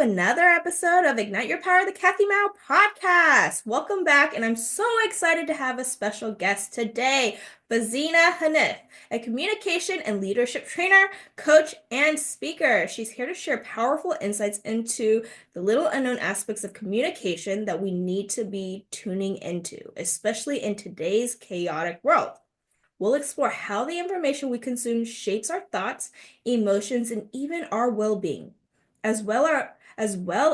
another episode of Ignite Your Power, the Kathy Mou Podcast. Welcome back, and I'm so excited to have a special guest today, Fazeena Haniff, a communication and leadership trainer, coach, and speaker. She's here to share powerful insights into the little unknown aspects of communication that we need to be tuning into, especially in today's chaotic world. We'll explore how the information we consume shapes our thoughts, emotions, and even our well-being, as well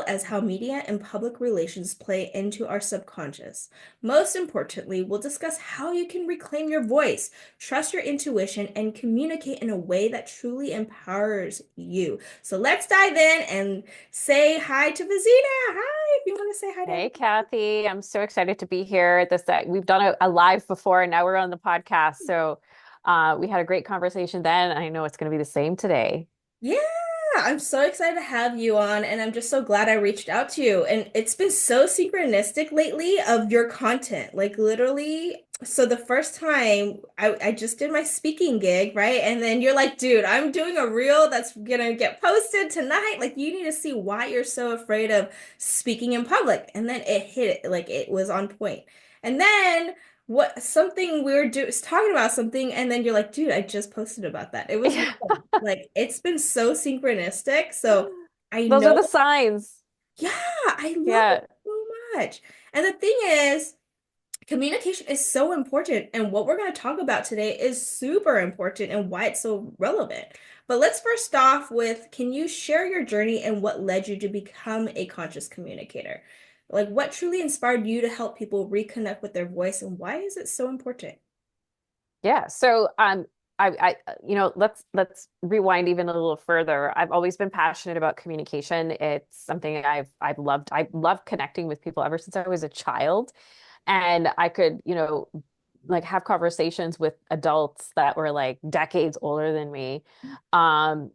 as how media and public relations play into our subconscious. Most importantly, we'll discuss how you can reclaim your voice, trust your intuition, and communicate in a way that truly empowers you. So let's dive in and say hi to Fazeena. Hi, if you want to say hi to Hey, everyone. Kathy. I'm so excited to be here. We've done a live before, and now we're on the podcast. So we had a great conversation then. I know it's going to be the same today. Yeah, I'm so excited to have you on, and I'm just so glad I reached out to you. And it's been so synchronistic lately of your content. Like literally, so the first time I just did my speaking gig, right? And then you're like, dude, I'm doing a reel that's gonna get posted tonight. Like you need to see why you're so afraid of speaking in public. And then it hit it, like it was on point. And then what something we were talking about something, and then you're like, dude, I just posted about that. It was like it's been so synchronistic. So I Those are know, the signs. yeah, I love it Yeah. so much. And the thing is, communication is so important. And what we're going to talk about today is super important and why it's so relevant. But let's first off with, can you share your journey and what led you to become a conscious communicator? Like what truly inspired you to help people reconnect with their voice and why is it so important? Yeah. Let's rewind even a little further. I've always been passionate about communication. It's something I've loved. I love connecting with people ever since I was a child. And I could, like have conversations with adults that were like decades older than me,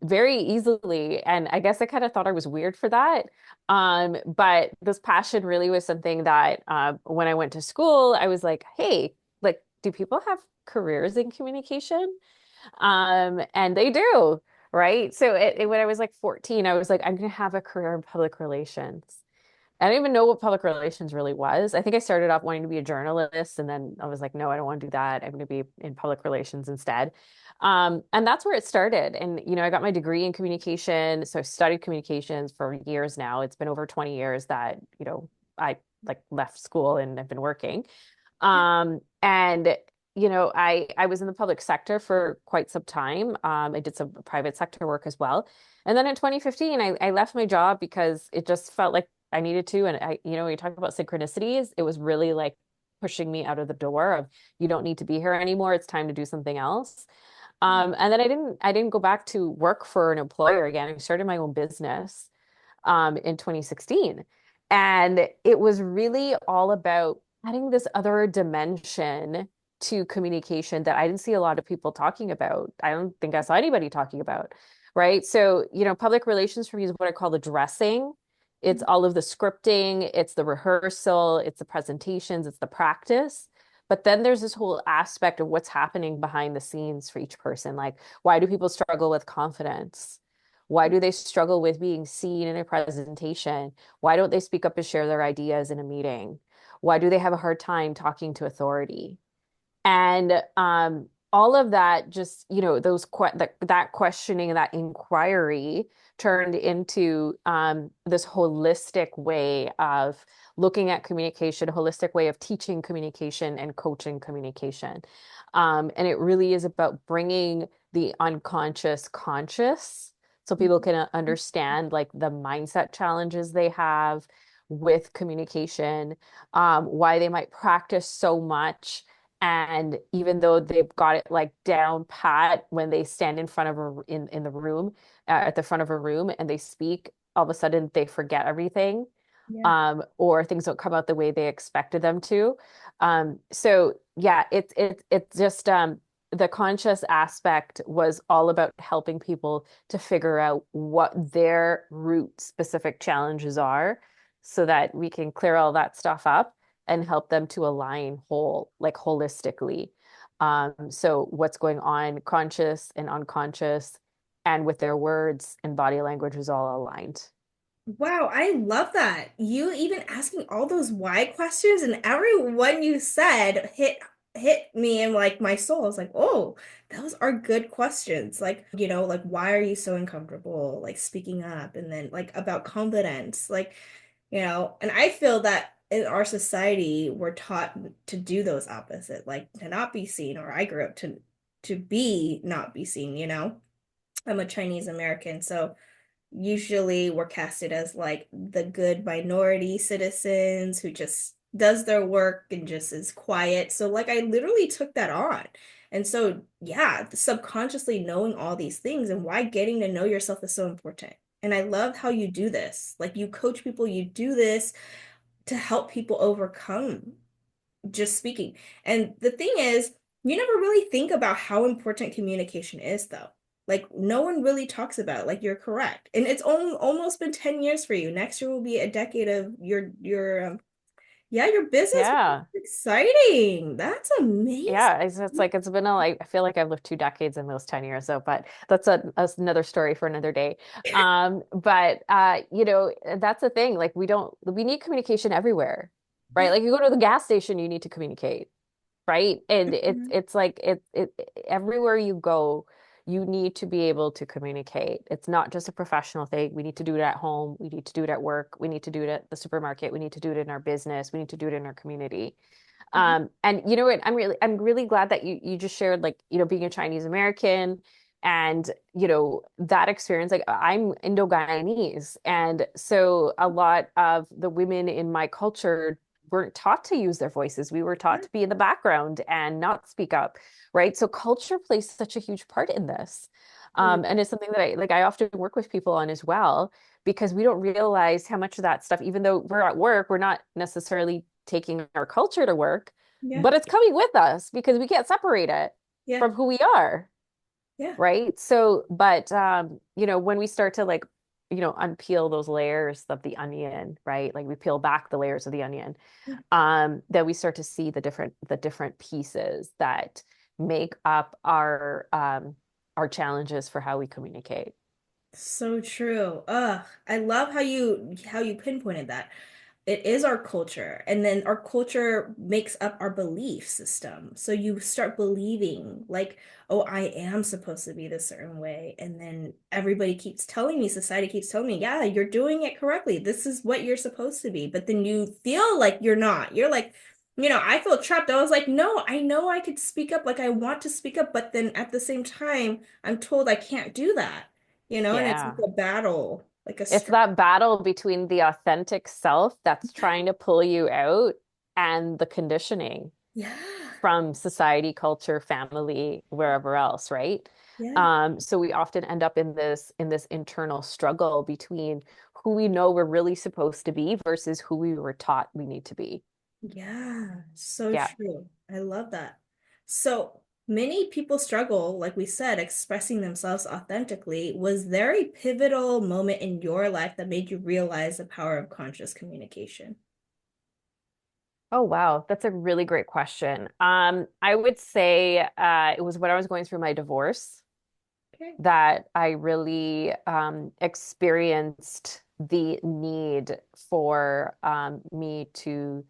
very easily. And I guess I kind of thought I was weird for that. But this passion really was something that when I went to school, I was like, hey, like, do people have careers in communication? And they do, right? So when I was like 14, I was like, I'm going to have a career in public relations. I didn't even know what public relations really was. I think I started off wanting to be a journalist, and then I was like, no, I don't want to do that. I'm going to be in public relations instead. And that's where it started. And, I got my degree in communication. So I studied communications for years now. It's been over 20 years that, I like left school and I've been working. And I was in the public sector for quite some time. I did some private sector work as well. And then in 2015, I left my job because it just felt like I needed to. And when you talk about synchronicities, it was really like pushing me out of the door of you don't need to be here anymore. It's time to do something else. And then I didn't go back to work for an employer again. I started my own business in 2016. And it was really all about adding this other dimension to communication that I didn't see a lot of people talking about. I don't think I saw anybody talking about, right? So, public relations for me is what I call the dressing. It's all of the scripting, it's the rehearsal, it's the presentations, it's the practice. But then there's this whole aspect of what's happening behind the scenes for each person. Like, why do people struggle with confidence? Why do they struggle with being seen in a presentation? Why don't they speak up and share their ideas in a meeting? Why do they have a hard time talking to authority? And all of that just, that questioning and that inquiry turned into this holistic way of looking at communication, a holistic way of teaching communication and coaching communication. And it really is about bringing the unconscious conscious so people can understand like the mindset challenges they have with communication, why they might practice so much. And even though they've got it like down pat when they stand in front of in the room, at the front of a room and they speak, all of a sudden they forget everything, Yeah. or things don't come out the way they expected them to. So yeah, it's just the conscious aspect was all about helping people to figure out what their root specific challenges are so that we can clear all that stuff up and help them to align like holistically. So what's going on, conscious and unconscious, and with their words and body language is all aligned. Wow, I love that. You even asking all those why questions and every one you said hit me in like my soul. I was like, oh, those are good questions. Like, like why are you so uncomfortable like speaking up and then like about confidence. Like, and I feel that in our society we're taught to do those opposite, like to not be seen, or I grew up to be not be seen. I'm a Chinese American, so usually we're casted as like the good minority citizens who just does their work and just is quiet. So like I literally took that on. And so yeah, subconsciously knowing all these things and why getting to know yourself is so important. And I love how you do this. Like you coach people, you do this to help people overcome just speaking. And the thing is, you never really think about how important communication is, though. Like, no one really talks about it. Like, you're correct. And it's almost been 10 years for you. Next year will be a decade of yeah, your business. Yeah. Exciting. That's amazing. Yeah, it's like it's been a like I feel like I've lived 2 decades in those 10 years though, but that's another story for another day. But that's the thing. Like we need communication everywhere, right? Yeah. Like you go to the gas station, you need to communicate, right? And it's Mhm. it's like it everywhere you go, you need to be able to communicate. It's not just a professional thing. We need to do it at home. We need to do it at work. We need to do it at the supermarket. We need to do it in our business. We need to do it in our community. Yeah. And you know what? I'm really glad that you just shared like, being a Chinese American and, that experience. Like I'm Indo-Guyanese. And so a lot of the women in my culture weren't taught to use their voices. We were taught Yeah. to be in the background and not speak up, right? So culture plays such a huge part in this. And it's something that I often work with people on as well, because we don't realize how much of that stuff, even though we're at work, we're not necessarily taking our culture to work, Yeah. but it's coming with us because we can't separate it Yeah. from who we are, Yeah. right? So, but when we start to like, unpeel those layers of the onion, right? Like we peel back the layers of the onion, Yeah. then we start to see the different pieces that make up our challenges for how we communicate. So true. I love how you pinpointed that. It is our culture, and then our culture makes up our belief system. So you start believing like, oh, I am supposed to be this certain way, and then everybody keeps telling me, society keeps telling me, yeah, you're doing it correctly. This is what you're supposed to be. But then you feel like you're not. You're like, I feel trapped. I was like, no, I know I could speak up, like I want to speak up, but then at the same time, I'm told I can't do that, and it's like Yeah. a battle, like a It's struggle. that battle between the authentic self that's trying to pull you out and the conditioning Yeah, from society, culture, family, wherever else, right? yeah, So we often end up in this internal struggle between who we know we're really supposed to be versus who we were taught we need to be. yeah. So Yeah. true. I love that. So many people struggle, like we said, expressing themselves authentically. Was there a pivotal moment in your life that made you realize the power of conscious communication? Oh, wow. That's a really great question. I would say it was when I was going through my divorce Okay. that I really experienced the need for me to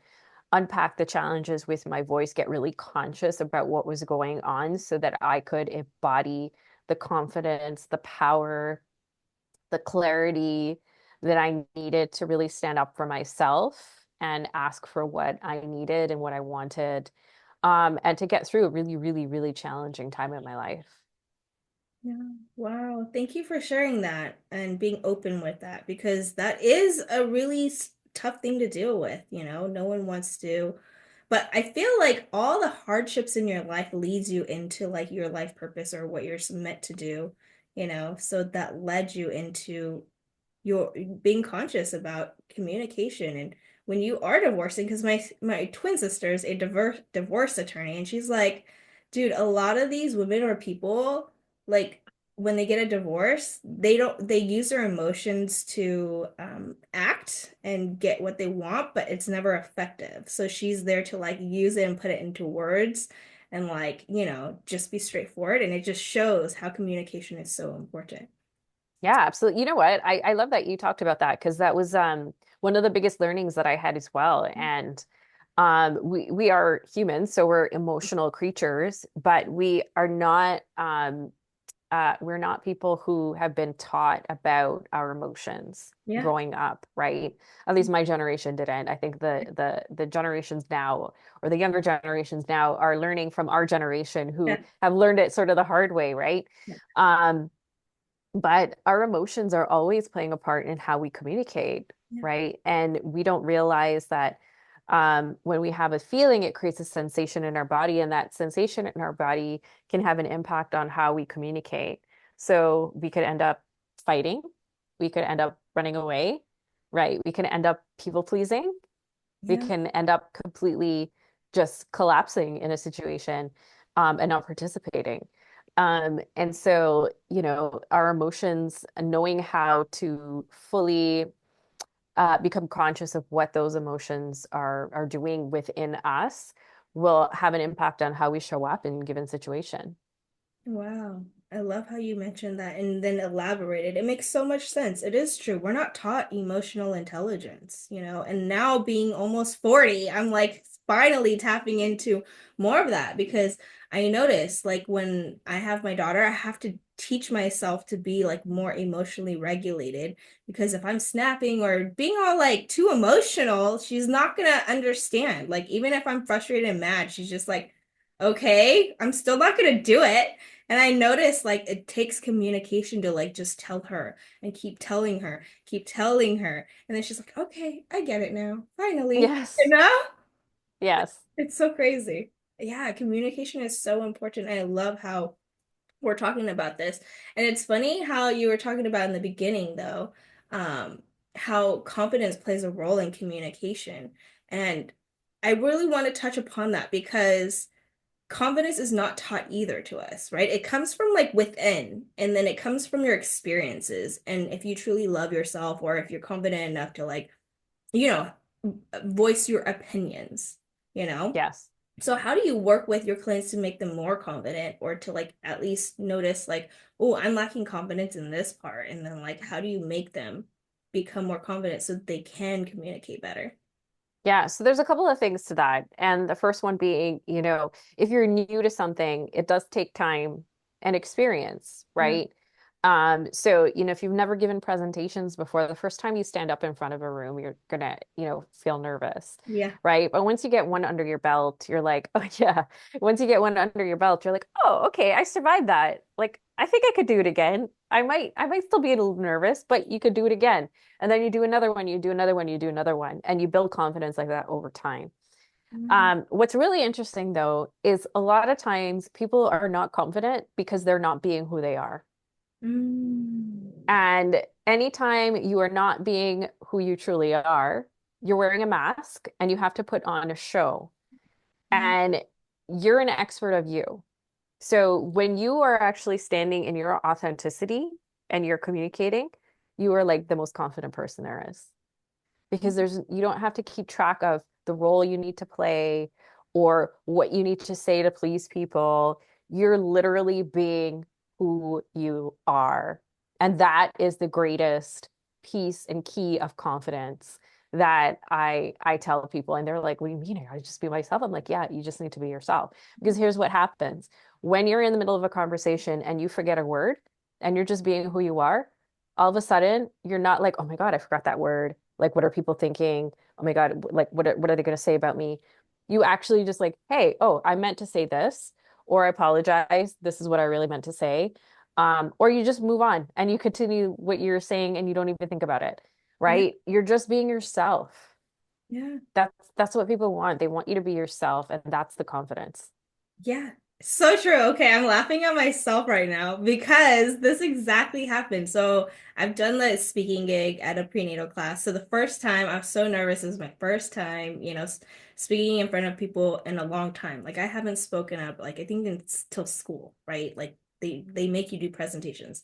unpack the challenges with my voice, get really conscious about what was going on so that I could embody the confidence, the power, the clarity that I needed to really stand up for myself and ask for what I needed and what I wanted, and to get through a really, really, really challenging time in my life. Yeah. Wow. Thank you for sharing that and being open with that, because that is a really tough thing to deal with, No one wants to. But I feel like all the hardships in your life leads you into like your life purpose or what you're meant to do, So that led you into you're being conscious about communication. And when you are divorcing, because my twin sister is a divorce attorney, and she's like, dude, a lot of these women or people, like when they get a divorce, they use their emotions to act and get what they want, but it's never effective. So she's there to like use it and put it into words and like, just be straightforward. And it just shows how communication is so important. Yeah, absolutely. You know what? I love that you talked about that because that was one of the biggest learnings that I had as well. And we are humans, so we're emotional creatures, but we're not people who have been taught about our emotions Yeah. growing up, right? At least my generation didn't. I think the generations now or the younger generations now are learning from our generation who Yeah. have learned it sort of the hard way, right? Yeah. Um, but our emotions are always playing a part in how we communicate, Yeah. right? And we don't realize that when we have a feeling, it creates a sensation in our body, and that sensation in our body can have an impact on how we communicate. So we could end up fighting, we could end up running away, right? We can end up people pleasing, we Yeah. can end up completely just collapsing in a situation and not participating. And so, our emotions, knowing how to fully become conscious of what those emotions are doing within us will have an impact on how we show up in a given situation. Wow. I love how you mentioned that and then elaborated. It makes so much sense. It is true. We're not taught emotional intelligence, and now being almost 40, I'm like finally tapping into more of that because I notice like when I have my daughter, I have to teach myself to be like more emotionally regulated because if I'm snapping or being all like too emotional, she's not gonna understand. Like even if I'm frustrated and mad, she's just like, okay, I'm still not gonna do it. And I noticed like it takes communication to like just tell her and keep telling her, keep telling her. And then she's like, okay, I get it now. Finally. You Yes. know? Yes. It's so crazy. Yeah, communication is so important. I love how we're talking about this. And it's funny how you were talking about in the beginning, though, how confidence plays a role in communication. And I really want to touch upon that because confidence is not taught either to us, right? It comes from like within, and then it comes from your experiences. And if you truly love yourself, or if you're confident enough to like, you know, voice your opinions, you know? Yes. So how do you work with your clients to make them more confident or to like at least notice like, oh, I'm lacking confidence in this part? And then like, how do you make them become more confident so that they can communicate better? Yeah, so there's a couple of things to that. And the first one being, if you're new to something, it does take time and experience, Yeah. right? So, if you've never given presentations before, the first time you stand up in front of a room, you're gonna, feel nervous, Yeah. right? But once you get one under your belt, you're like, oh yeah. Once you get one under your belt, you're like, oh, okay, I survived that. Like, I think I could do it again. I might still be a little nervous, but you could do it again. And then you do another one, you do another one, you do another one, and you build confidence like that over time. Mm. What's really interesting though is a lot of times people are not confident because they're not being who they are. Mm. And anytime you are not being who you truly are, you're wearing a mask and you have to put on a show. Yeah. And you're an expert of you. So when you are actually standing in your authenticity and you're communicating, you are like the most confident person there is. Because you don't have to keep track of the role you need to play or what you need to say to please people. You're literally being who you are. And that is the greatest piece and key of confidence that I tell people. And they're like, what do you mean? I just be myself. I'm like, yeah, you just need to be yourself. Because here's what happens. When you're in the middle of a conversation and you forget a word and you're just being who you are, all of a sudden you're not like, oh my God, I forgot that word. Like, what are people thinking? Oh my God, like what are they going to say about me? You actually just like, hey, oh, I meant to say this, or I apologize. This is what I really meant to say. Or you just move on and you continue what you're saying and you don't even think about it, Yeah. right? You're just being yourself. Yeah. That's what people want. They want you to be yourself, and that's the confidence. Yeah, so true. Okay, I'm laughing at myself right now because this exactly happened. So I've done the speaking gig at a prenatal class. So the first time I was so nervous. It was my first time, speaking in front of people in a long time. Like I haven't spoken up, like I think until school, right? Like they make you do presentations.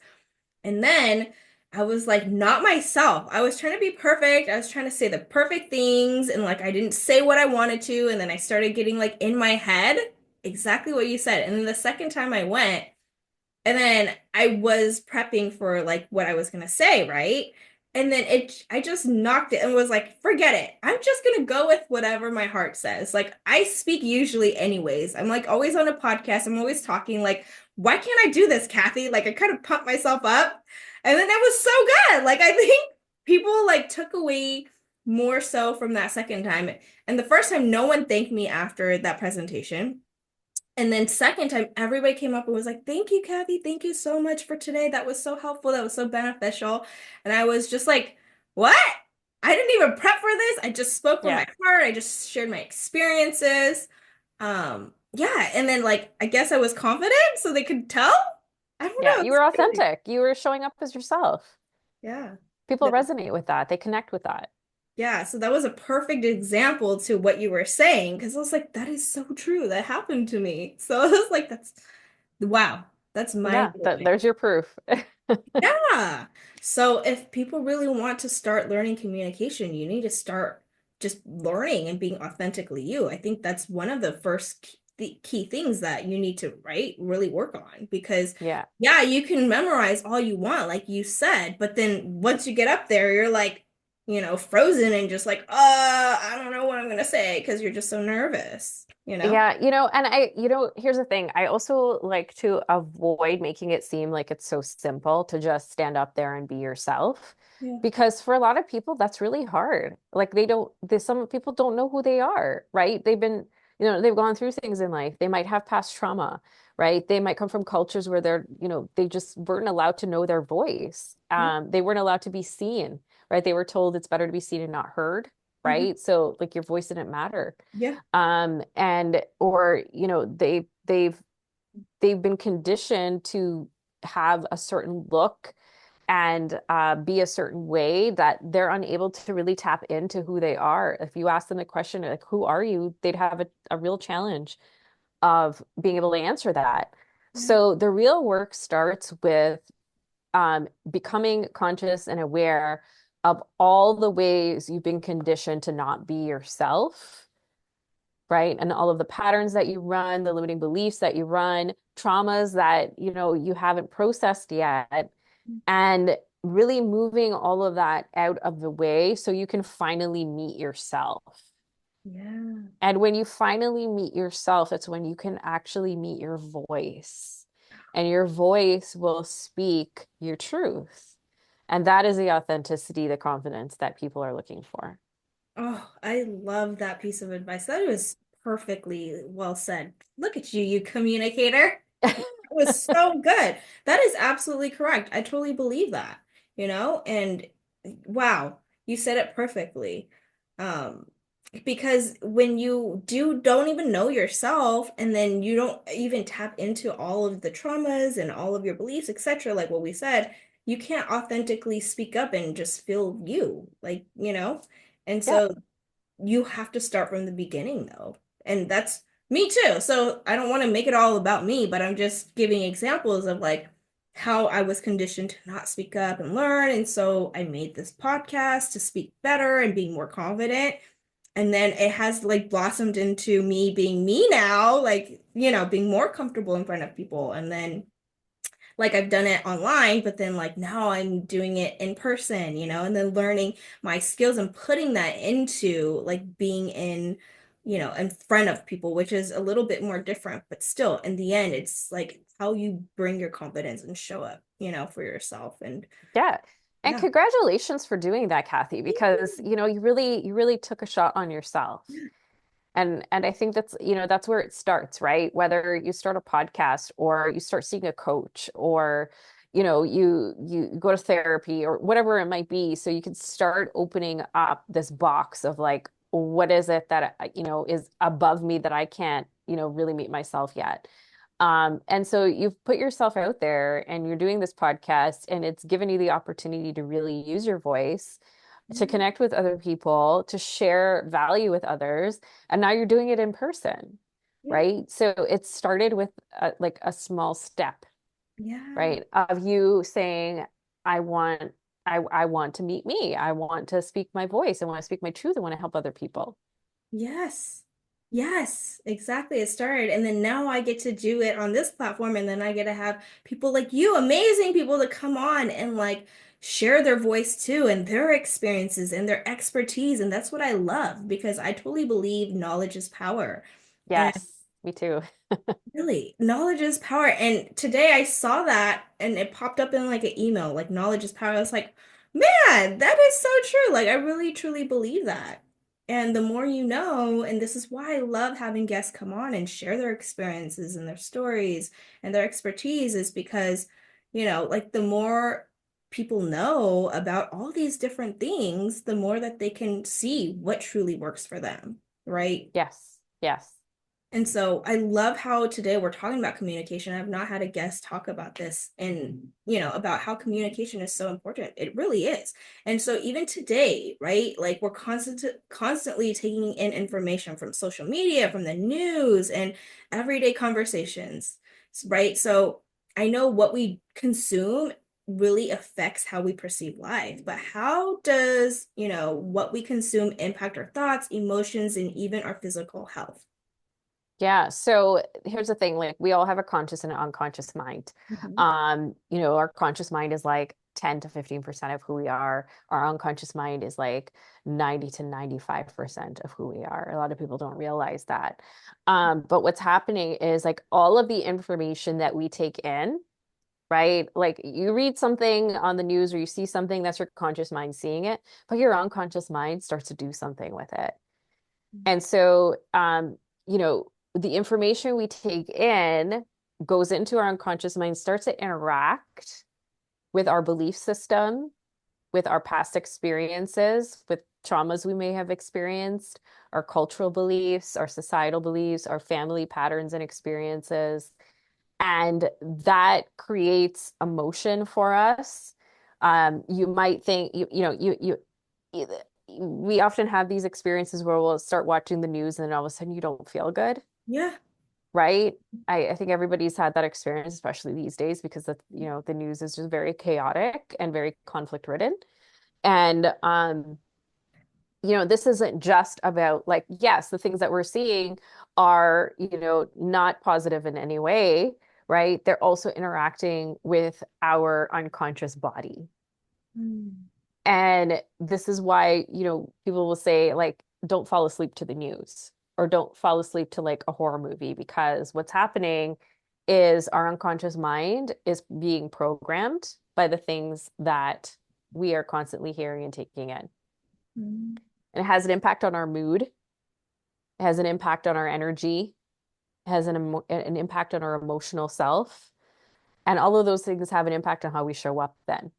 And then I was like, not myself. I was trying to be perfect. I was trying to say the perfect things, and like I didn't say what I wanted to. And then I started getting like in my head exactly what you said. And then the second time I went, And then I was prepping for like what I was gonna say, right? And then I just knocked it and was like, forget it. I'm just gonna go with whatever my heart says. Like I speak usually anyways. I'm like always on a podcast. I'm always talking. Like, why can't I do this, Kathy? Like I kind of pumped myself up. And then it was so good. Like I think people like took away more so from that second time. And the first time, no one thanked me after that presentation. And then second time, everybody came up and was like, "Thank you, Kathy. Thank you so much for today. That was so helpful. That was so beneficial." And I was just like, "What? I didn't even prep for this. I just spoke from Yeah. my heart. I just shared my experiences." Yeah, and then like I guess I was confident so they could tell. I don't Yeah. know. You It's were crazy. authentic. You were showing up as yourself. Yeah. People No, resonate with that. They connect with that. yeah, so that was a perfect example to what you were saying because I was like, that is so true. That happened to me. So I was like, that's wow, that's Yeah. mind-blowing. There's your proof. Yeah. So if people really want to start learning communication, you need to start just learning and being authentically you. I think that's one of the first key things that you need to, right, really work on because Yeah. yeah, you can memorize all you want, like you said, but then once you get up there, you're like, frozen and just like, I don't know what I'm gonna say because you're just so nervous, you know? Yeah, and here's the thing. I also like to avoid making it seem like it's so simple to just stand up there and be yourself. Yeah. Because for a lot of people, that's really hard. Like some people don't know who they are, right? They've gone through things in life. They might have past trauma, right? They might come from cultures where they just weren't allowed to know their voice. Yeah. They weren't allowed to be seen, right? They were told it's better to be seen and not heard, Mhm. right? So like your voice didn't matter. Yeah. And or they've been conditioned to have a certain look and be a certain way that they're unable to really tap into who they are. If you ask them the question like, who are you? They'd have a real challenge of being able to answer that. Yeah. So the real work starts with becoming conscious and aware of all the ways you've been conditioned to not be yourself, right? And all of the patterns that you run, the limiting beliefs that you run, traumas that, you haven't processed yet, and really moving all of that out of the way so you can finally meet yourself. Yeah. And when you finally meet yourself, it's when you can actually meet your voice. And your voice will speak your truth. And that is the authenticity, the confidence that people are looking for. Oh, I love that piece of advice. That was perfectly well said. Look at you, you communicator. It was so good. That is absolutely correct. I totally believe that, and wow, you said it perfectly. Um, because when you don't even know yourself, and then you don't even tap into all of the traumas and all of your beliefs, etc., like what we said, you can't authentically speak up and just feel you, like. And Yeah. so you have to start from the beginning though. And that's me too. So I don't want to make it all about me, but I'm just giving examples of like how I was conditioned to not speak up and learn. And so I made this podcast to speak better and being more confident. And then it has like blossomed into me being me now, like, being more comfortable in front of people. And then like I've done it online, but then like now I'm doing it in person, and then learning my skills and putting that into like being in front of people, which is a little bit more different, but still in the end, it's like how you bring your confidence and show up, for yourself. And Yeah. And yeah. congratulations for doing that, Kathy, Thank because you. you really took a shot on yourself. And I think that's where it starts, right? Whether you start a podcast or you start seeing a coach or you go to therapy or whatever it might be, so you can start opening up this box of like, what is it that is above me that I can't, really meet myself yet. And so you've put yourself out there and you're doing this podcast and it's given you the opportunity to really use your voice, to Yeah. connect with other people, to share value with others. And now you're doing it in person, Yeah. right? So it started with like a small step, Yeah. right? Of you saying, I want, I want to meet me. I want to speak my voice. I want to speak my truth. I want to help other people. Yes. Yes, exactly. It started. And then now I get to do it on this platform. And then I get to have people like you, amazing people, to come on and like share their voice too and their experiences and their expertise. And that's what I love because I totally believe knowledge is power. And Yes, me too. really, knowledge is power. And today I saw that and it popped up in like an email, like knowledge is power. I was like, man, that is so true. Like I really truly believe that. And the more you know, and this is why I love having guests come on and share their experiences and their stories and their expertise is because, like the more people know about all these different things, the more that they can see what truly works for them, right? Yes, yes. And so I love how today we're talking about communication. I've not had a guest talk about this and, about how communication is so important. It really is. And so even today, right? Like we're constantly taking in information from social media, from the news and everyday conversations, right? So I know what we consume really affects how we perceive life, but how does, what we consume impact our thoughts, emotions, and even our physical health? Yeah. So here's the thing, like we all have a conscious and an unconscious mind. Mhm. Our conscious mind is like 10 to 15% of who we are. Our unconscious mind is like 90 to 95% of who we are. A lot of people don't realize that. But what's happening is like all of the information that we take in, right? Like you read something on the news or you see something, that's your conscious mind seeing it, but your unconscious mind starts to do something with it. And so, the information we take in goes into our unconscious mind, starts to interact with our belief system, with our past experiences, with traumas we may have experienced, our cultural beliefs, our societal beliefs, our family patterns and experiences. And that creates emotion for us. You might think, you we often have these experiences where we'll start watching the news and then all of a sudden you don't feel good, Yeah. right? I think everybody's had that experience, especially these days, because the news is just very chaotic and very conflict ridden. And this isn't just about like, yes, the things that we're seeing are, not positive in any way, right? They're also interacting with our unconscious body. Mm. And this is why, people will say, like, don't fall asleep to the news or don't fall asleep to like a horror movie because what's happening is our unconscious mind is being programmed by the things that we are constantly hearing and taking in. Mm. And it has an impact on our mood, it has an impact on our energy, it has an impact on our emotional self. And all of those things have an impact on how we show up then.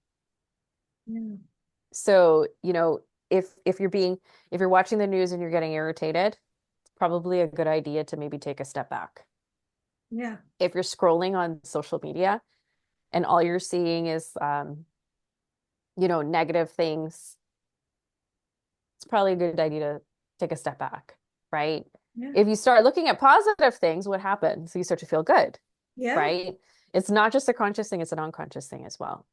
Yeah. So, if you're watching the news and you're getting irritated, it's probably a good idea to maybe take a step back. Yeah. If you're scrolling on social media and all you're seeing is negative things, it's probably a good idea to take a step back, right? Yeah. If you start looking at positive things, what happens? You start to feel good, Yeah. right? It's not just a conscious thing, it's an unconscious thing as well.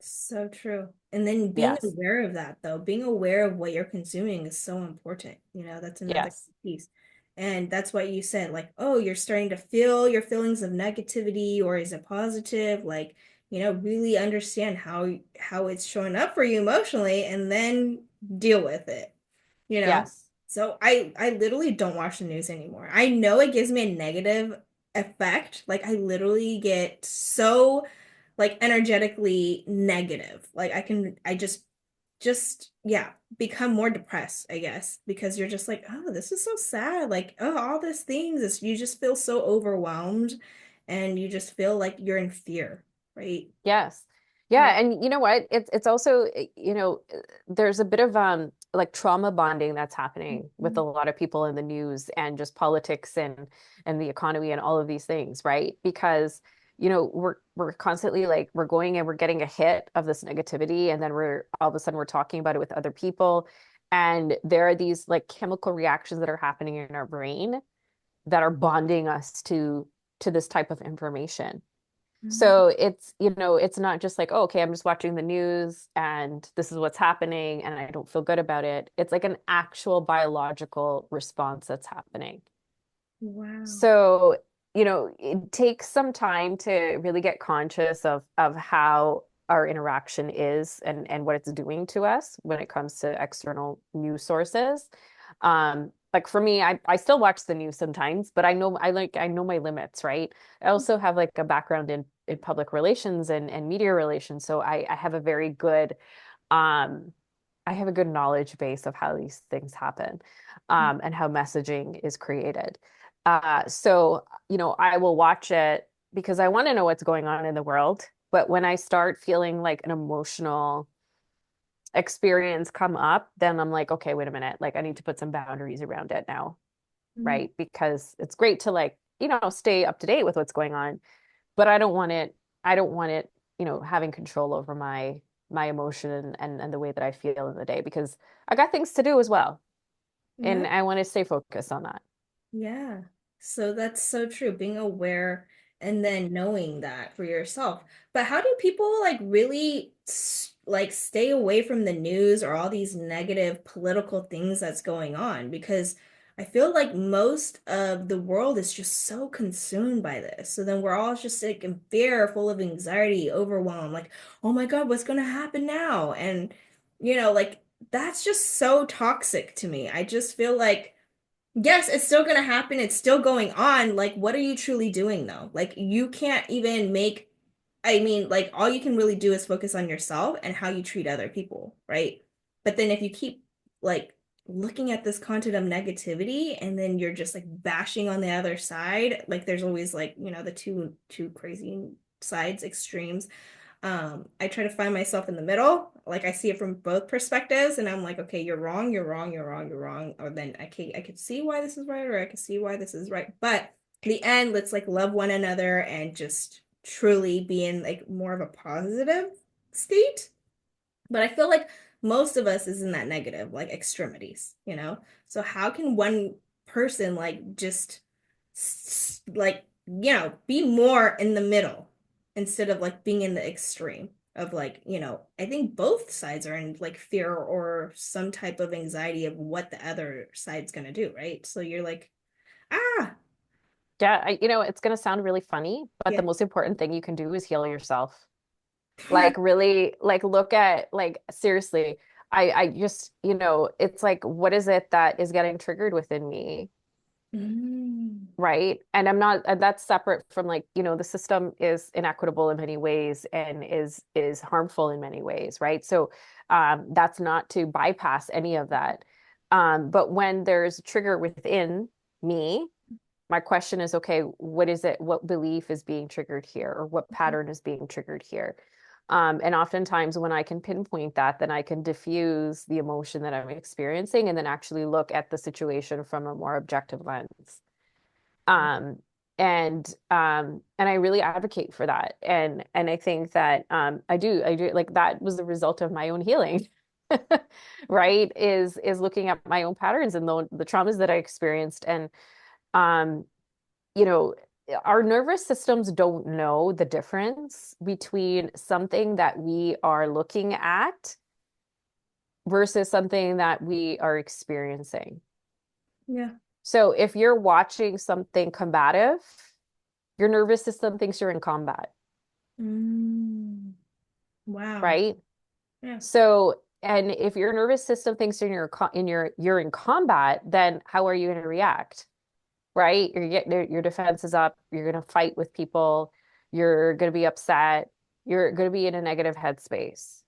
So true. And then being Yes. aware of that, though, being aware of what you're consuming is so important. That's another Yes. piece. And that's what you said, like, oh, you're starting to feel your feelings of negativity, or is it positive? Like, really understand how it's showing up for you emotionally and then deal with it. you know? Yes. So I literally don't watch the news anymore. I know it gives me a negative effect. Like I literally get so like energetically negative. Like I just yeah, become more depressed, I guess, because you're just like, oh, this is so sad. Like, oh, all these things is you just feel so overwhelmed and you just feel like you're in fear, right? Yes. Yeah. Yeah, and you know what? It's also, there's a bit of like trauma bonding that's happening with a lot of people in the news and just politics and the economy and all of these things, right? Because, we're constantly like we're going and we're getting a hit of this negativity and then we're all of a sudden we're talking about it with other people and there are these like chemical reactions that are happening in our brain that are bonding us to this type of information. So it's, it's not just like, oh, okay, I'm just watching the news and this is what's happening and I don't feel good about it. It's like an actual biological response that's happening. Wow. So, it takes some time to really get conscious of how our interaction is and what it's doing to us when it comes to external news sources. Like for me, I still watch the news sometimes, but I know my limits, right? I also have like a background in public relations and media relations. So I have a very good um I have a good knowledge base of how these things happen, and how messaging is created. So, I will watch it because I want to know what's going on in the world. But when I start feeling like an emotional experience come up, then I'm like, okay, wait a minute. Like, I need to put some boundaries around it now, Mm. right? Because it's great to like, stay up to date with what's going on, but I don't want it, having control over my emotion and the way that I feel in the day because I got things to do as well. Yeah. And I want to stay focused on that. Yeah. So that's so true, being aware and then knowing that for yourself. But how do people like really like stay away from the news or all these negative political things that's going on? Because I feel like most of the world is just so consumed by this. So then we're all just like in fear, full of anxiety, overwhelmed, like, oh my God, what's going to happen now? And like that's just so toxic to me. I just feel like yes, it's still gonna happen. It's still going on. Like, what are you truly doing though? Like, you can't even make, I mean, like, all you can really do is focus on yourself and how you treat other people, right? But then if you keep like looking at this content of negativity and then you're just like bashing on the other side, like there's always like, the two crazy sides, extremes. I try to find myself in the middle. Like I see it from both perspectives, and I'm like, okay, you're wrong, you're wrong, you're wrong, you're wrong. Or then I could see why this is right, or I could see why this is right. But in the end, let's like love one another and just truly be in like more of a positive state. But I feel like most of us is in that negative, like extremities. So how can one person like just like, be more in the middle instead of like being in the extreme of like, I think both sides are in like fear or some type of anxiety of what the other side's gonna do, right? So you're like, ah, Yeah, it's going to sound really funny, but yeah. the most important thing you can do is heal yourself. Like really, like look at like seriously, I just, it's like what is it that is getting triggered within me? Mm, Right. And I'm not, and that's separate from like, the system is inequitable in many ways and is harmful in many ways, right? So that's not to bypass any of that. But when there's a trigger within me, my question is, okay, what is it? What belief is being triggered here, or what pattern is being triggered here? And oftentimes, when I can pinpoint that, then I can diffuse the emotion that I'm experiencing and then actually look at the situation from a more objective lens. Um, and I really advocate for that. And I think that I do like that was the result of my own healing. Right? Is looking at my own patterns and the traumas that I experienced. And um, you know, our nervous systems don't know the difference between something that we are looking at versus something that we are experiencing. yeah. So if you're watching something combative, your nervous system thinks you're in combat, Mm, wow. right? Yeah. So, and if your nervous system thinks you're in combat, then how are you going to react? Right? Your defense is up. You're going to fight with people. You're going to be upset. You're going to be in a negative headspace.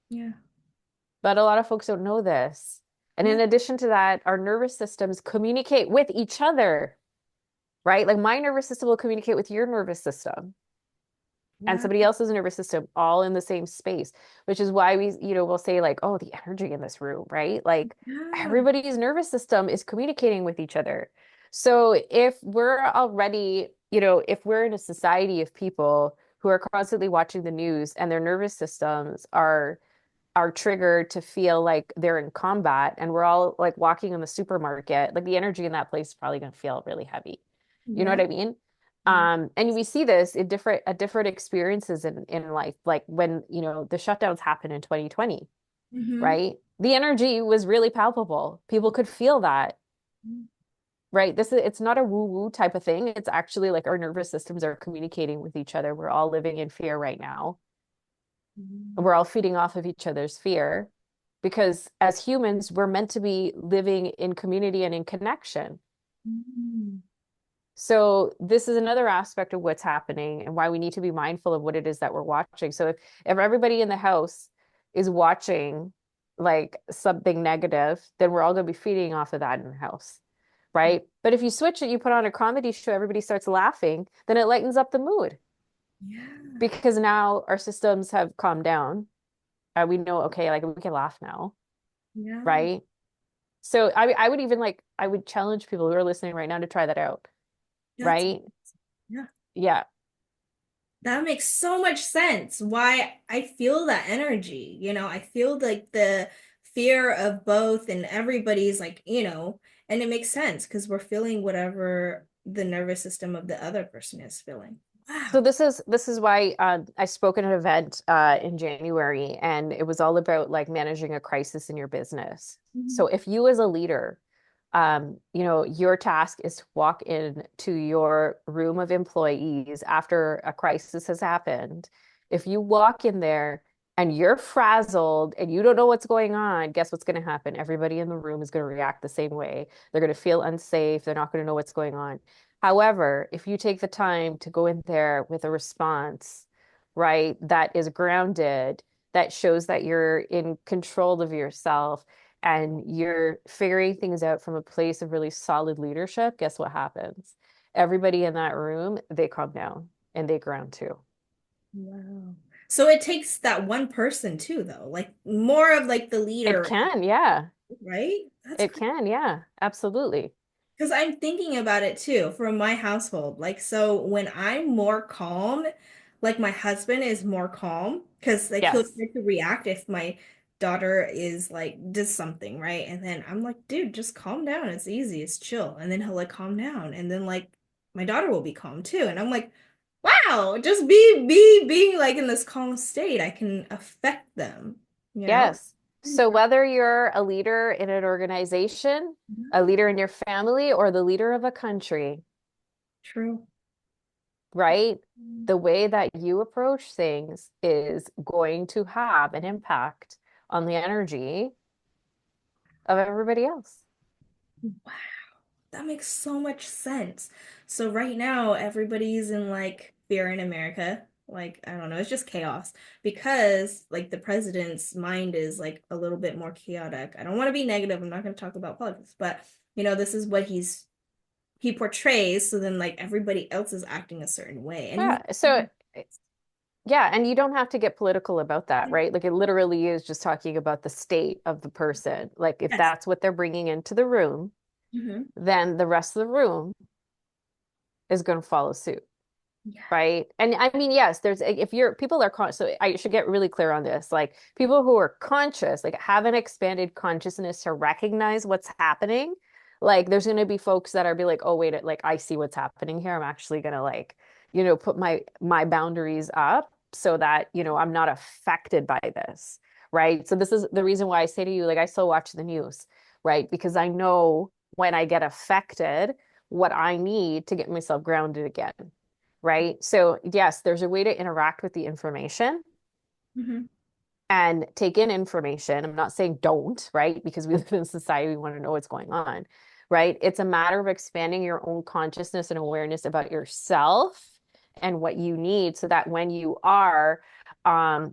Yeah. But a lot of folks don't know this. And Yeah. in addition to that, our nervous systems communicate with each other, right? Like my nervous system will communicate with your nervous system and Wow. somebody else's nervous system all in the same space, which is why we'll say like, oh, the energy in this room, right? Like Yeah. everybody's nervous system is communicating with each other. So if we're already, if we're in a society of people who are constantly watching the news and their nervous systems are triggered to feel like they're in combat and we're all like walking in the supermarket, like the energy in that place is probably going to feel really heavy. You know Yeah. what I mean? Yeah. And we see this in different experiences in life, like when, the shutdowns happened in 2020, Hmm. right? The energy was really palpable. People could feel that, right? It's not a woo-woo type of thing. It's actually like our nervous systems are communicating with each other. We're all living in fear right now. We're all feeding off of each other's fear because as humans, we're meant to be living in community and in connection. Mm. So this is another aspect of what's happening and why we need to be mindful of what it is that we're watching. So if everybody in the house is watching like something negative, then we're all going to be feeding off of that in the house, right? But if you switch it, you put on a comedy show, everybody starts laughing, then it lightens up the mood Yeah. because now our systems have calmed down. We know, okay, like we can laugh now, Yeah. right? So I would even like I would challenge people who are listening right now to try that out, That's right? yeah. Yeah. That makes so much sense. Why I feel that energy. I feel like the fear of both, and everybody's like, and it makes sense because we're feeling whatever the nervous system of the other person is feeling. So Wow. this is why I spoke at an event in January, and it was all about like managing a crisis in your business. So Mhm. if you as a leader, your task is to walk in to your room of employees after a crisis has happened. If you walk in there and you're frazzled and you don't know what's going on, guess what's going to happen? Everybody in the room is going to react the same way. They're going to feel unsafe. They're not going to know what's going on. However, if you take the time to go in there with a response, right, that is grounded, that shows that you're in control of yourself and you're figuring things out from a place of really solid leadership, guess what happens? Everybody in that room, they calm down and they ground too. Wow. So it takes that one person too, though, like more of like the It leader, can, yeah. right? That's It can, yeah. Absolutely. because I'm thinking about it too from my household. Like, so when I'm more calm, like my husband is more calm because like he'll Yes. try to react if my daughter is like does something, right? And then I'm like, dude, just calm down. It's easy, it's chill. And then he'll like calm down. And then like my daughter will be calm too. And I'm like, wow, just being like in this calm state, I can affect them, you know? Yes. So whether you're a leader in an organization, a leader in your family, or the leader of a country, True. right? The way that you approach things is going to have an impact on the energy of everybody else. Wow. That makes so much sense. So right now, everybody's in like fear in America. Like, I don't know, it's just chaos because like the president's mind is like a little bit more chaotic. I don't want to be negative. I'm not going to talk about politics, but this is what he portrays. So then like everybody else is acting a certain way. And Yeah. So, yeah, and you don't have to get political about that, right? Like it literally is just talking about the state of the person. Like if yes. that's what they're bringing into the room, Hmm. then the rest of the room is going to follow suit. Yeah. Right. And I mean, yes, there's if you're people are conscious, so I should get really clear on this. Like people who are conscious, like have an expanded consciousness to recognize what's happening. Like there's going to be folks that are be like, oh, wait, like I see what's happening here. I'm actually going to like, put my boundaries up so that, I'm not affected by this. Right. So this is the reason why I say to you, like I still watch the news, right? Because I know when I get affected, what I need to get myself grounded again, right? So, yes, there's a way to interact with the information Hmm. and take in information. I'm not saying don't, right? Because we live in a society, we want to know what's going on, right? It's a matter of expanding your own consciousness and awareness about yourself and what you need so that when you are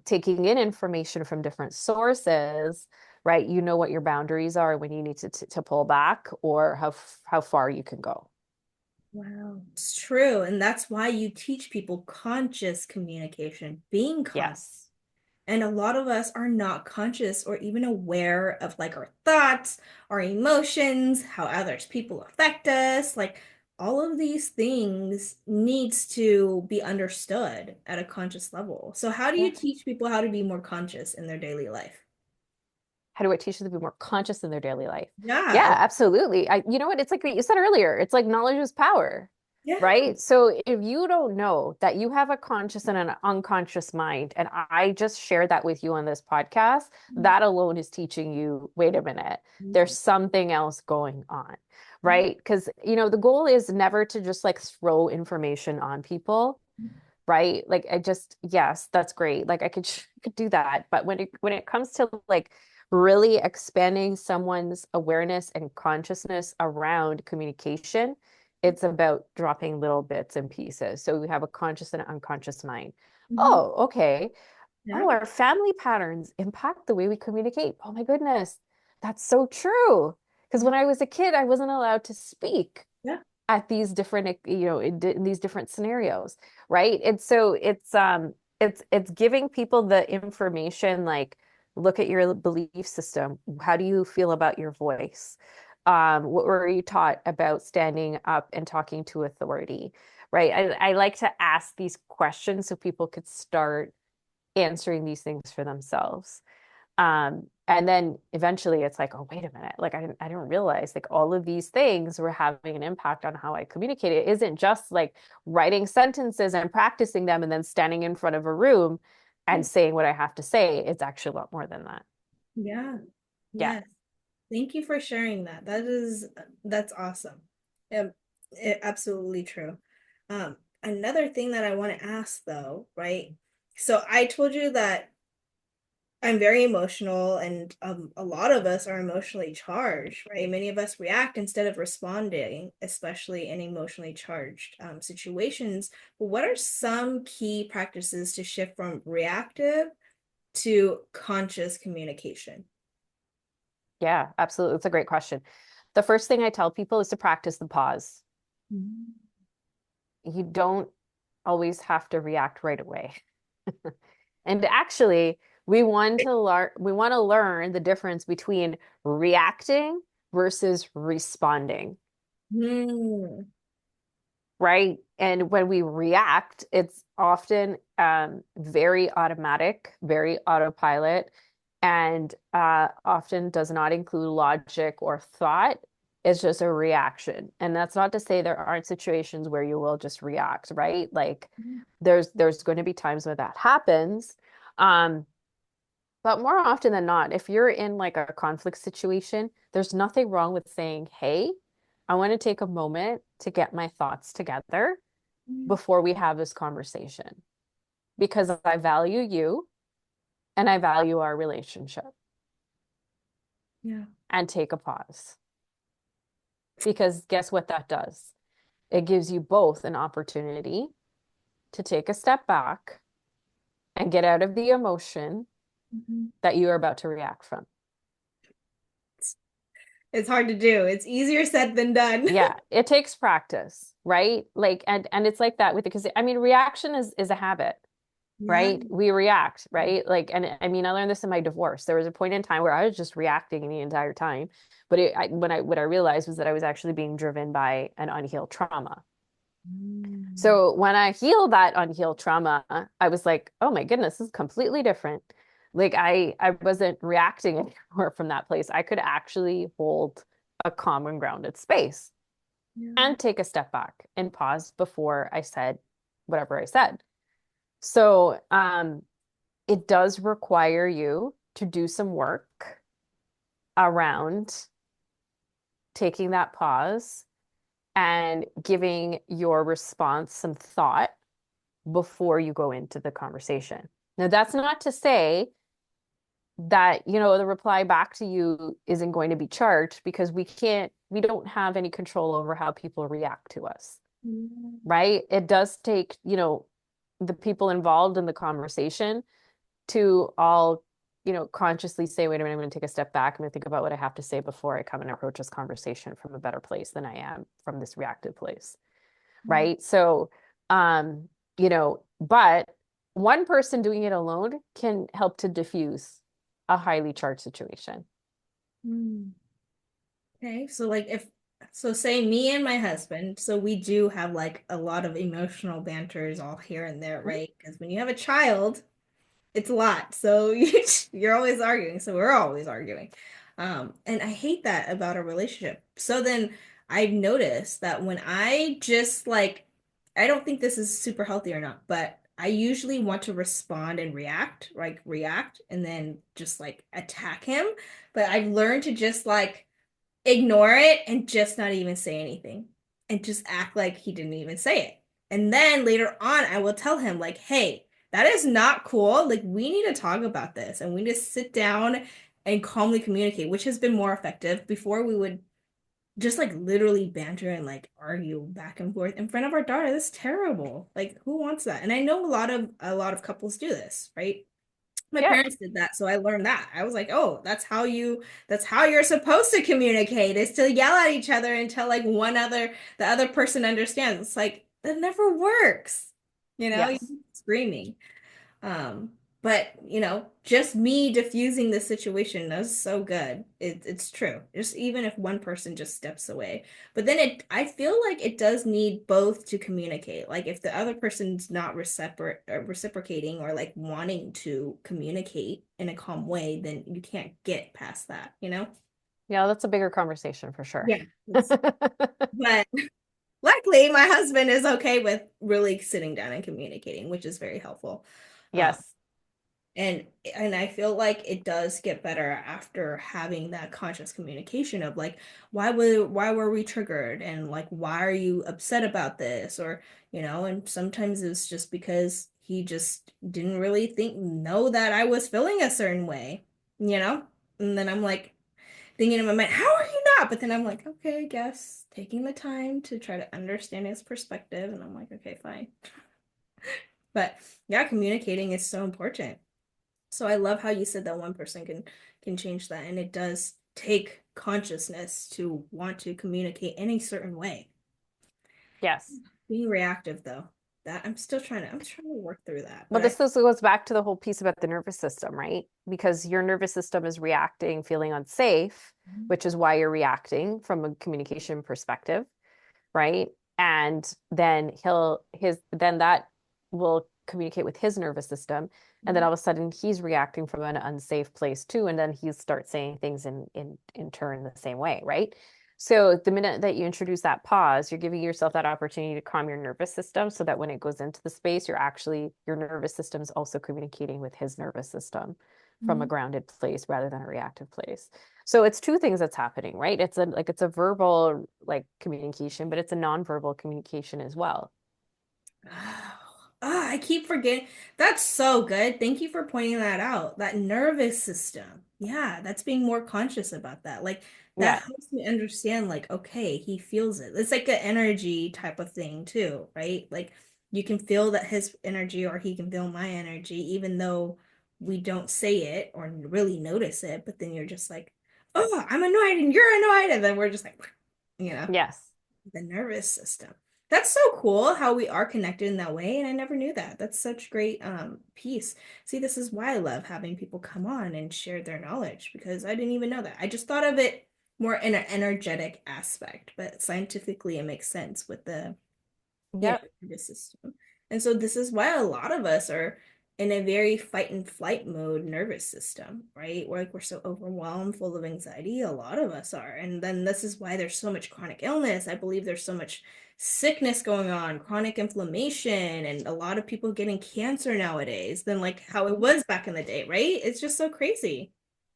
taking in information from different sources, right, you know what your boundaries are when you need to pull back or how far you can go. Wow, it's true. And that's why you teach people conscious communication, being conscious. Yes. And a lot of us are not conscious or even aware of like our thoughts, our emotions, how others people affect us. Like all of these things needs to be understood at a conscious level. So how do you Yes. teach people how to be more conscious in their daily life? How do I teach them to be more conscious in their daily life? Yeah. Yeah, absolutely. You know what? It's like what you said earlier. It's like knowledge is power, Yeah. right? So if you don't know that you have a conscious and an unconscious mind, and I just shared that with you on this podcast, that alone is teaching you, wait a minute, there's something else going on, right? Because, the goal is never to just like throw information on people, right? Like I just, yes, that's great. Like I could do that, but when it comes to like really expanding someone's awareness and consciousness around communication, it's about dropping little bits and pieces. So we have a conscious and unconscious mind. Mhm. Oh, okay. Yeah. Oh, our family patterns impact the way we communicate. Oh my goodness. That's so true. Because when I was a kid, I wasn't allowed to speak Yeah. at these different, in these different scenarios, right? And so it's giving people the information like, look at your belief system. How do you feel about your voice? What were you taught about standing up and talking to authority? Right. I like to ask these questions so people could start answering these things for themselves. And then eventually it's like, oh, wait a minute. Like I didn't realize like all of these things were having an impact on how I communicate. It isn't just like writing sentences and practicing them and then standing in front of a room and saying what I have to say. It's actually a lot more than that. Yeah. Yeah. Yes. Thank you for sharing that. That's awesome. Absolutely true. Another thing that I want to ask though, right? So I told you that I'm very emotional, and a lot of us are emotionally charged, right? Many of us react instead of responding, especially in emotionally charged situations. But what are some key practices to shift from reactive to conscious communication? Yeah, absolutely. It's a great question. The first thing I tell people is to practice the pause. Mhm. You don't always have to react right away. And actually, we want to learn the difference between reacting versus responding, Hmm. right? And when we react, it's often very automatic, very autopilot, and often does not include logic or thought. It's just a reaction. And that's not to say there aren't situations where you will just react, right? Like there's going to be times where that happens. Um, but more often than not, if you're in like a conflict situation, there's nothing wrong with saying, hey, I want to take a moment to get my thoughts together before we have this conversation because I value you and I value our relationship, Yeah. and take a pause. Because guess what that does? It gives you both an opportunity to take a step back and get out of the emotion Mhm. that you are about to react from. It's hard to do. It's easier said than done. Yeah, it takes practice, right? Like and it's like that with it because I mean reaction is a habit, Yeah. right? We react, right? Like and I mean I learned this in my divorce. There was a point in time where I was just reacting the entire time, but what I realized was that I was actually being driven by an unhealed trauma. Mm. So when I healed that unhealed trauma, I was like, oh my goodness, this is completely different. Like I wasn't reacting anymore from that place. I could actually hold a calm and grounded space Yeah. and take a step back and pause before I said whatever I said. So it does require you to do some work around taking that pause and giving your response some thought before you go into the conversation. Now, that's not to say that, the reply back to you isn't going to be charged because we don't have any control over how people react to us, Mm. right? It does take, the people involved in the conversation to all, consciously say, wait a minute, I'm going to take a step back. I'm going to think about what I have to say before I come and approach this conversation from a better place than I am from this reactive place, right? So, but one person doing it alone can help to diffuse a highly charged situation. Mm. Okay, so like if so say me and my husband, so we do have like a lot of emotional banters all here and there, right? Because when you have a child, it's a lot. So you're always arguing. So we're always arguing. And I hate that about a relationship. So then I've noticed that when I just like, I don't think this is super healthy or not, but I usually want to respond and react, like react and then just like attack him. But I've learned to just like ignore it and just not even say anything and just act like he didn't even say it. And then later on, I will tell him, like, hey, that is not cool. Like, we need to talk about this and we need to sit down and calmly communicate, which has been more effective. Before we would just like literally banter and like argue back and forth in front of our daughter. That's terrible. Like, who wants that? And I know a lot of couples do this, right? My Yeah. parents did that, so I learned that. I was like, oh, that's how you're supposed to communicate is to yell at each other until like the other person understands. It's like that never works. You Yes. keep screaming. Um, but just me diffusing the situation was so good. It's true. Just even if one person just steps away. But then I feel like it does need both to communicate. Like if the other person's not reciprocating or like wanting to communicate in a calm way, then you can't get past that? Yeah, that's a bigger conversation for sure. Yeah. But luckily, my husband is okay with really sitting down and communicating, which is very helpful. Um, Yes. And and I feel like it does get better after having that conscious communication of like why were we triggered and like why are you upset about this or and sometimes it's just because he just didn't really know that I was feeling a certain way, you know? And then I'm like thinking in my mind, how are you not? But then I'm like, okay, I guess taking the time to try to understand his perspective and I'm like, okay, fine. But yeah, communicating is so important. So I love how you said that one person can change that, and it does take consciousness to want to communicate in a certain way. Yes. Being reactive though, that I'm trying to work through that. Well, But this goes back to the whole piece about the nervous system, right? Because your nervous system is reacting, feeling unsafe, which is why you're reacting from a communication perspective, right? And then then that will communicate with his nervous system. And then all of a sudden he's reacting from an unsafe place too. And then he starts saying things in turn the same way, right? So the minute that you introduce that pause, you're giving yourself that opportunity to calm your nervous system so that when it goes into the space, your nervous system is also communicating with his nervous system from a Mhm. grounded place rather than a reactive place. So it's two things that's happening, right? It's a verbal like communication, but it's a nonverbal communication as well. I keep forgetting. That's so good. Thank you for pointing that out. That nervous system. Yeah, that's being more conscious about that. Like that Yeah. helps me understand, like, okay, he feels it. It's like an energy type of thing too, right? Like you can feel that his energy or he can feel my energy, even though we don't say it or really notice it, but then you're just like, oh, I'm annoyed and you're annoyed. And then we're just like, you know Yes. the nervous system. That's so cool how we are connected in that way, and I never knew that. That's such great piece. See, this is why I love having people come on and share their knowledge because I didn't even know that. I just thought of it more in an energetic aspect, but scientifically it makes sense with the Yep. nervous system. And so this is why a lot of us are in a very fight and flight mode nervous system, right? We're so overwhelmed, full of anxiety. A lot of us are. And then this is why there's so much chronic illness. I believe there's so much sickness going on, chronic inflammation, and a lot of people getting cancer nowadays than like how it was back in the day, right? It's just so crazy.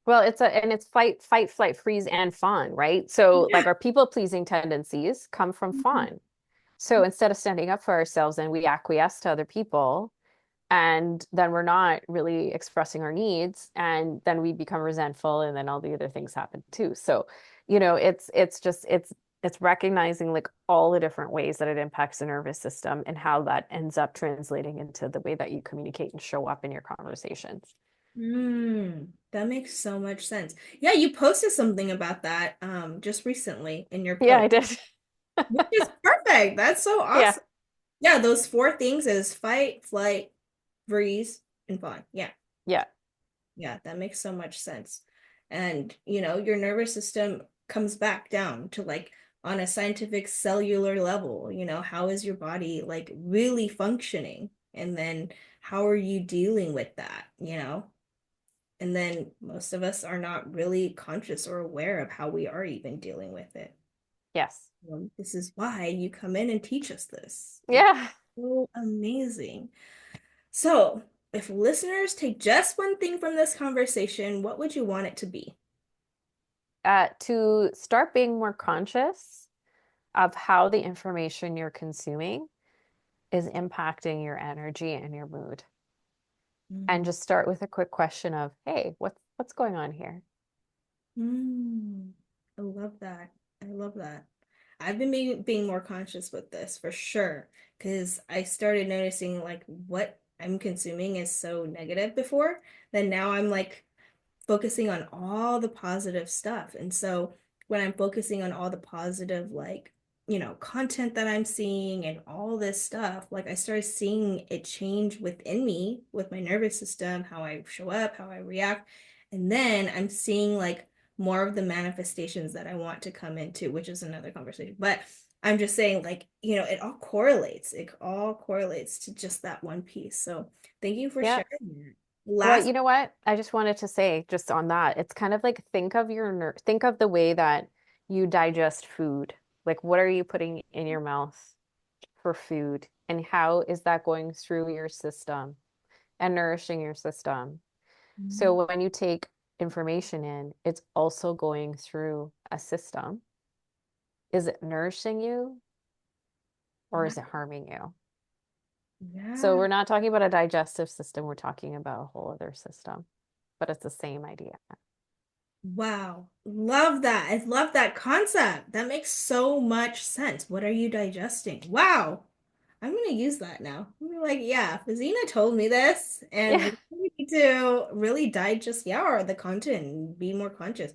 Well, it's fight, fight, flight, freeze, and fawn, right? So Yeah. like our people pleasing tendencies come from fawn. So instead of standing up for ourselves and we acquiesce to other people, and then we're not really expressing our needs, and then we become resentful, and then all the other things happen too. So, it's recognizing like all the different ways that it impacts the nervous system and how that ends up translating into the way that you communicate and show up in your conversations. That makes so much sense. Yeah, you posted something about that just recently in your Yeah, post, I did. which is perfect. That's so Yeah, awesome. Yeah, those four things is fight, flight, freeze, and fawn. Yeah. yeah, Yeah, that makes so much sense. And, your nervous system comes back down to like on a scientific cellular level, how is your body like really functioning? And then how are you dealing with that? And then most of us are not really conscious or aware of how we are even dealing with it. Yes. This is why you come in and teach us this. It's Yeah. so amazing. So, if listeners take just one thing from this conversation, what would you want it to be? To start being more conscious of how the information you're consuming is impacting your energy and your mood. And Mm. just start with a quick question of, hey, what's going on here? Mm. I love that. I love that. I've been being more conscious with this for sure, because I started noticing like what I'm consuming is so negative before, then now I'm like focusing on all the positive stuff. And so when I'm focusing on all the positive, like, content that I'm seeing and all this stuff, like I started seeing it change within me with my nervous system, how I show up, how I react. And then I'm seeing like more of the manifestations that I want to come into, which is another conversation. But I'm just saying, like, it all correlates. It all correlates to just that one piece. So thank you for Yeah. sharing that. Well, Last. you know what? I just wanted to say just on that, it's kind of like think of the way that you digest food. Like what are you putting in your mouth for food and how is that going through your system and nourishing your system? So when you take information in, it's also going through a system. Is it nourishing you or Wow. is it harming you? So Yeah. we're not talking about a digestive system, we're talking about a whole other system, but it's the same idea. Wow. Love that. I love that concept. That makes so much sense. What are you digesting? Wow. I'm gonna use that now. I'm gonna be like, yeah, Fazeena told me this, and Yeah. we need to really digest, yeah, or the content and be more conscious.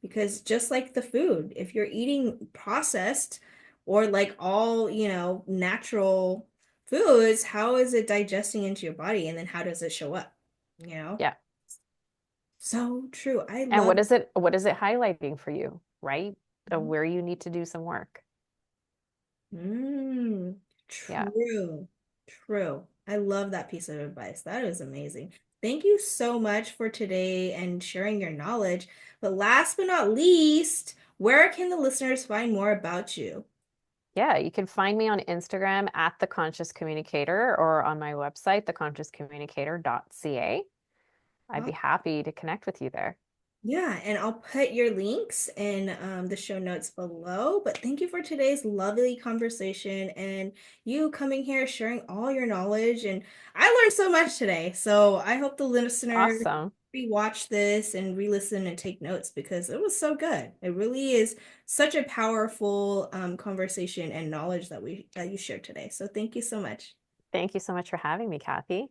Because just like the food, if you're eating processed or like all, natural foods, how is it digesting into your body? And then how does it show up? You know? Yeah. So true. I And love. what is it highlighting for you, right? Of where you need to do some work. Mm, Yeah. true. True. I love that piece of advice. That is amazing. Thank you so much for today and sharing your knowledge. But last but not least, where can the listeners find more about you? Yeah, you can find me on Instagram at the Conscious Communicator or on my website, theconsciouscommunicator.ca. I'd be happy to connect with you there. Yeah, and I'll put your links in the show notes below. But thank you for today's lovely conversation and you coming here, sharing all your knowledge. And I learned so much today. So I hope the listener Awesome. rewatch this and re-listen and take notes because it was so good. It really is such a powerful conversation and knowledge that you shared today. So thank you so much. Thank you so much for having me, Kathy.